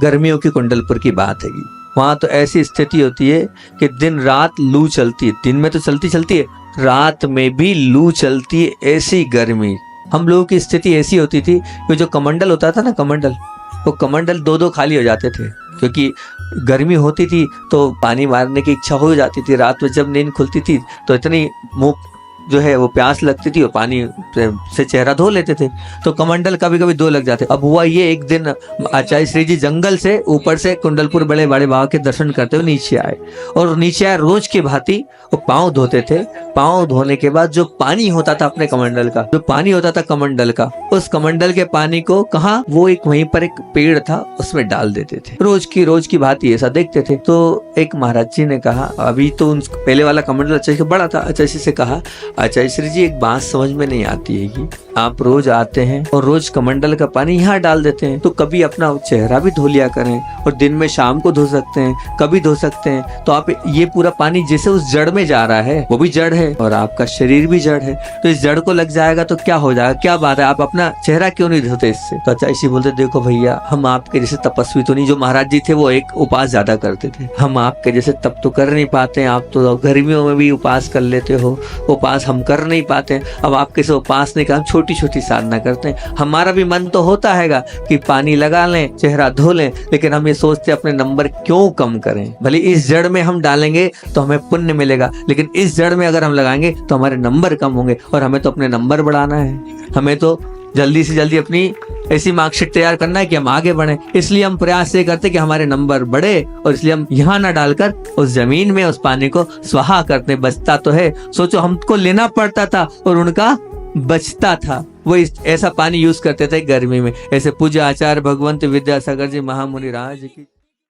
गर्मियों की कुंडलपुर की बात है। वहाँ तो ऐसी स्थिति होती है कि दिन रात लू चलती है। दिन में तो चलती है, रात में भी लू चलती है, ऐसी गर्मी। हम लोगों की स्थिति ऐसी होती थी कि जो कमंडल होता था ना, कमंडल, वो कमंडल दो दो खाली हो जाते थे, क्योंकि गर्मी होती थी तो पानी मारने की इच्छा हो जाती थी। रात में जब नींद खुलती थी तो इतनी मुंह जो है वो प्यास लगती थी और पानी से चेहरा धो लेते थे, तो कमंडल कभी कभी दो लग जाते। अब हुआ ये, एक दिन आचार्य श्री जी जंगल से ऊपर से कुंडलपुर बड़े बड़े बाबा के दर्शन करते हुए नीचे आए, और नीचे आए रोज की भांति वो पाँव धोते थे। पाँव धोने के बाद जो पानी होता था अपने कमंडल का, जो पानी होता था कमंडल का, उस कमंडल के पानी को कहाँ, वो एक वहीं पर एक पेड़ था उसमें डाल देते थे। रोज की भांति ऐसा देखते थे। तो एक महाराज जी ने कहा, अभी तो पहले वाला कमंडल आचार्य बड़ा था, आचार्य से कहा, आचार्य श्री जी एक बात समझ में नहीं आती है कि आप रोज आते हैं और रोज कमंडल का पानी यहाँ डाल देते हैं, तो कभी अपना चेहरा भी धो लिया करें, और दिन में शाम को धो सकते हैं, कभी धो सकते हैं। तो आप ये पूरा पानी जैसे उस जड़ में जा रहा है, वो भी जड़ है और आपका शरीर भी जड़ है, तो इस जड़ को लग जाएगा तो क्या हो जाएगा, क्या बात है, आप अपना चेहरा क्यों नहीं धोते इससे। तो आचार्य श्री बोलते, देखो भैया, हम आपके जैसे तपस्वी तो नहीं। जो महाराज जी थे वो एक उपास ज्यादा करते थे, हम आपके जैसे तप तो कर नहीं पाते। आप तो गर्मियों में भी उपास कर लेते हो, उपास हम कर नहीं पाते। अब आपके से उपास नहीं कर, हम छोटी छोटी साधना करते हैं। हमारा भी मन तो होता हैगा कि पानी लगा लें, चेहरा धो लें, लेकिन हम ये सोचते अपने नंबर क्यों कम करें। भले इस जड़ में हम डालेंगे तो हमें पुण्य मिलेगा, लेकिन इस जड़ में अगर हम लगाएंगे तो हमारे नंबर कम होंगे, और हमें तो अपने नंबर बढ़ाना है। हमें तो जल्दी से जल्दी अपनी ऐसी मार्कशीट तैयार करना है कि हम आगे बढ़े। इसलिए हम प्रयास ये करते कि हमारे नंबर बढ़े, और इसलिए हम यहाँ ना डालकर उस जमीन में उस पानी को स्वाहा करते। बचता तो है, सोचो हमको लेना पड़ता था और उनका बचता था। वो ऐसा पानी यूज करते थे गर्मी में। ऐसे पूज्य आचार्य भगवंत विद्यासागर जी महामुनि राज की